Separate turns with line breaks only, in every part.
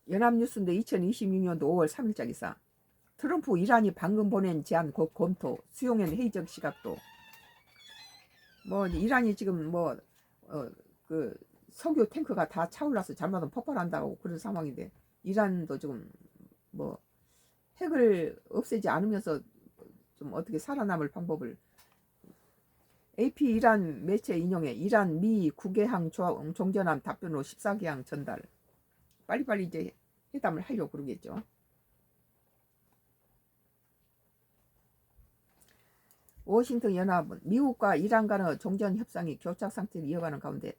연합뉴스인데 2026년도 5월 3일자 기사. 트럼프 이란이 방금 보낸 제안 곧 검토. 수용엔 회의적 시각도. 뭐 이란이 지금 그 석유 탱크가 다 차올라서 잘못하면 폭발한다고 그런 상황인데, 이란도 지금 뭐 핵을 없애지 않으면서 좀 어떻게 살아남을 방법을. AP 이란 매체 인용해 이란 미 국외항 종전함 답변으로 14개항 전달. 빨리빨리 이제 회담을 하려고 그러겠죠. 워싱턴 연합은 미국과 이란 간의 종전 협상이 교착 상태를 이어가는 가운데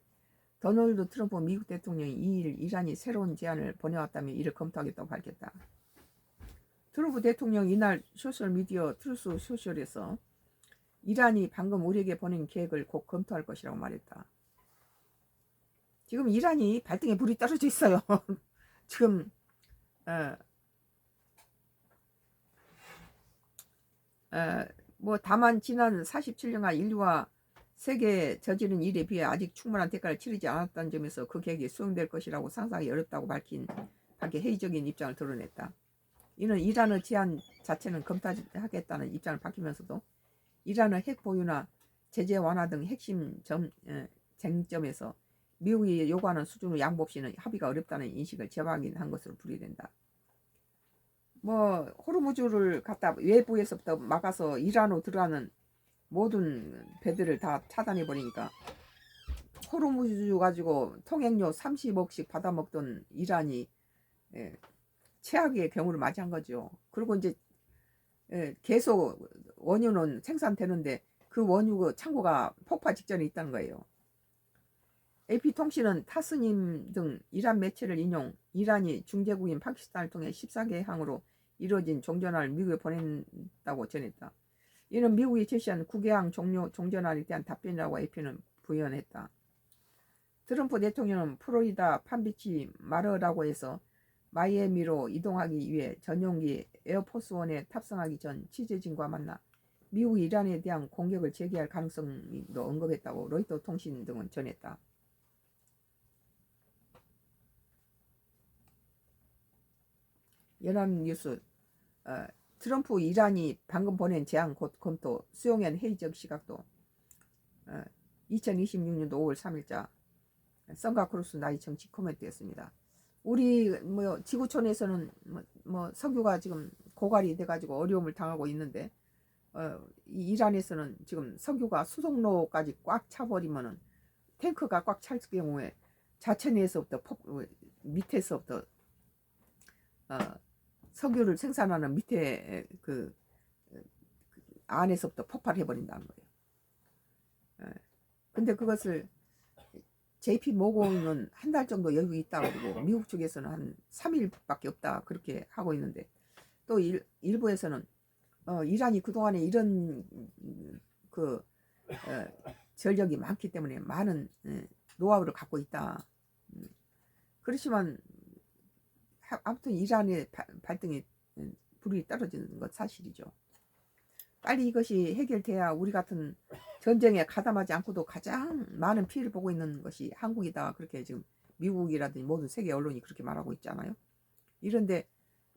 도널드 트럼프 미국 대통령이 2일 이란이 새로운 제안을 보내왔다며 이를 검토하겠다고 밝혔다. 트럼프 대통령 이날 소셜미디어 트루스 소셜에서 이란이 방금 우리에게 보낸 계획을 곧 검토할 것이라고 말했다. 지금 이란이 발등에 불이 떨어져 있어요. 지금 뭐 다만 지난 47년간 인류와 세계에 저지른 일에 비해 아직 충분한 대가를 치르지 않았다는 점에서 그 계획이 수행될 것이라고 상상하기 어렵다고 밝힌 회의적인 입장을 드러냈다. 이는 이란의 제안 자체는 검토하겠다는 입장을 밝히면서도 이란의 핵 보유나 제재 완화 등 핵심 쟁점에서 미국이 요구하는 수준으로 양보 없이는 합의가 어렵다는 인식을 재확인한 것으로 분류된다. 뭐 호르무즈를 갖다 외부에서부터 막아서 이란으로 들어가는 모든 배들을 다 차단해 버리니까 호르무즈 가지고 통행료 30억씩 받아먹던 이란이 최악의 경우를 맞이한 거죠. 그리고 이제 계속 원유는 생산되는데 그 원유 창고가 폭파 직전에 있다는 거예요. AP통신은 타스님 등 이란 매체를 인용, 이란이 중재국인 파키스탄을 통해 14개 항으로 이루어진 종전함을 미국에 보낸다고 전했다. 이는 미국이 제시한 9개항 종전함에 대한 답변이라고 AP는 부연했다. 트럼프 대통령은 플로리다 팜비치 마르라고 해서 마이애미로 이동하기 위해 전용기 에어포스원에 탑승하기 전 취재진과 만나 미국이 이란에 대한 공격을 제기할 가능성도 언급했다고 로이터 통신 등은 전했다. 연합뉴스 트럼프 이란이 방금 보낸 제안 곧 검토. 수용엔 회의적 시각도. 2026년도 5월 3일자 썬가크루스 나이 정치 코멘트였습니다. 우리 뭐 지구촌에서는 뭐 석유가 지금 고갈이 돼가지고 어려움을 당하고 있는데 이란에서는 지금 석유가 수송로까지 꽉 차버리면은 탱크가 꽉 찰 경우에 자체내에서부터 밑에서부터 석유를 생산하는 밑에 그 안에서부터 폭발해 버린다는 거예요. 근데 그것을 JP 모건은 한 달 정도 여유 있다 그러고 미국 쪽에서는 한 3일밖에 없다 그렇게 하고 있는데, 또 일부에서는 이란이 그동안에 이런 전력이 많기 때문에 많은 노하우를 갖고 있다. 그렇지만 아무튼 이란의 발등에 불이 떨어지는 것 사실이죠. 빨리 이것이 해결돼야 우리 같은 전쟁에 가담하지 않고도 가장 많은 피해를 보고 있는 것이 한국이다. 그렇게 지금 미국이라든지 모든 세계 언론이 그렇게 말하고 있잖아요. 이런데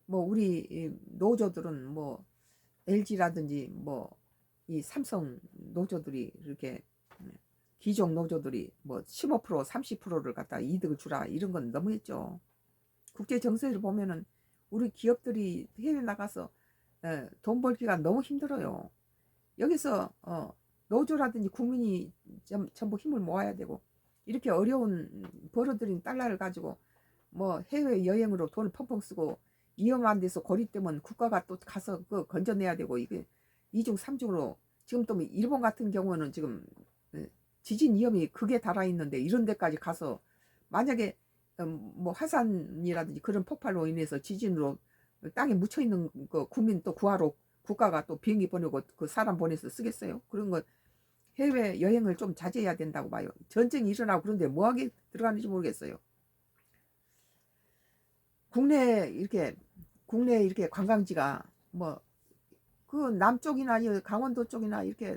뭐 우리 노조들은 뭐 LG라든지 뭐 이 삼성 노조들이 이렇게 기종 노조들이 뭐 15% 30%를 갖다 이득을 주라 이런 건 너무했죠. 국제 정세를 보면은 우리 기업들이 해외 나가서 돈 벌기가 너무 힘들어요. 여기서 노조라든지 국민이 전부 힘을 모아야 되고, 이렇게 어려운 벌어들인 달러를 가지고 뭐 해외 여행으로 돈을 펑펑 쓰고 위험한 데서 고립되면 국가가 또 가서 그 건져내야 되고, 이게 2중 3중으로 지금 또 일본 같은 경우는 지금 지진 위험이 극에 달아 있는데 이런 데까지 가서 만약에 뭐 화산이라든지 그런 폭발로 인해서 지진으로 땅에 묻혀 있는 그 국민 또 구하러 국가가 또 비행기 보내고 그 사람 보내서 쓰겠어요? 그런 거 해외 여행을 좀 자제해야 된다고 봐요. 전쟁이 일어나고 그런데 뭐하게 들어가는지 모르겠어요. 국내 이렇게 관광지가 뭐 그 남쪽이나 강원도 쪽이나 이렇게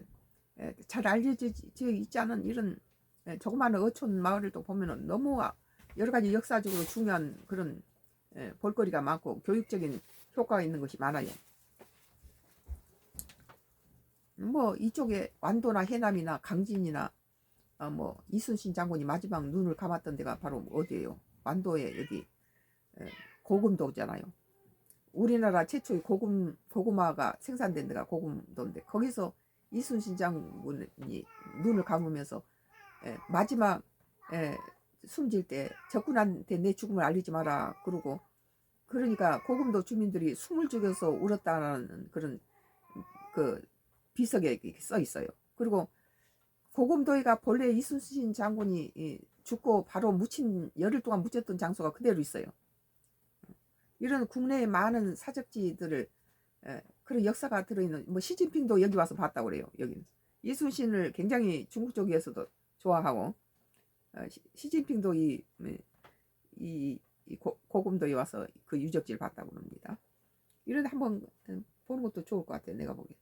잘 알려져 있지 않은 이런 조그마한 어촌 마을을 또 보면은 너무 여러 가지 역사적으로 중요한 그런 볼거리가 많고 교육적인 효과가 있는 것이 많아요. 뭐 이쪽에 완도나 해남이나 강진이나 뭐 이순신 장군이 마지막 눈을 감았던 데가 바로 어디예요? 완도에 여기 고금도잖아요. 우리나라 최초의 고구마가 생산된 데가 고금도인데 거기서 이순신 장군이 눈을 감으면서 마지막 숨질 때 적군한테 내 죽음을 알리지 마라 그러고, 그러니까 고금도 주민들이 숨을 죽여서 울었다는 그런 그 비석에 써 있어요. 그리고 고금도에가 본래 이순신 장군이 죽고 바로 묻힌 열흘 동안 묻혔던 장소가 그대로 있어요. 이런 국내의 많은 사적지들을 그런 역사가 들어있는, 뭐 시진핑도 여기 와서 봤다고 그래요. 여기는 이순신을 굉장히 중국 쪽에서도 좋아하고 시진핑도 이 고금도에 와서 그 유적지를 봤다고 합니다. 이런 한번 보는 것도 좋을 것 같아요. 내가 보기엔.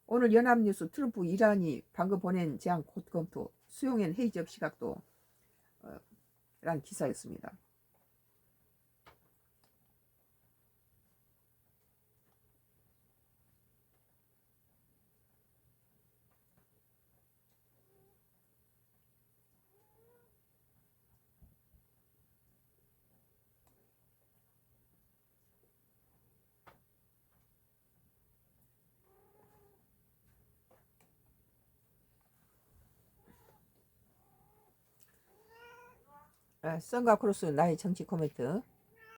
오늘 연합뉴스 트럼프 이란이 방금 보낸 제안 곧 검토, 수용엔 해이적 시각도 란 기사였습니다. 선과 크로스 나의 정치 코멘트.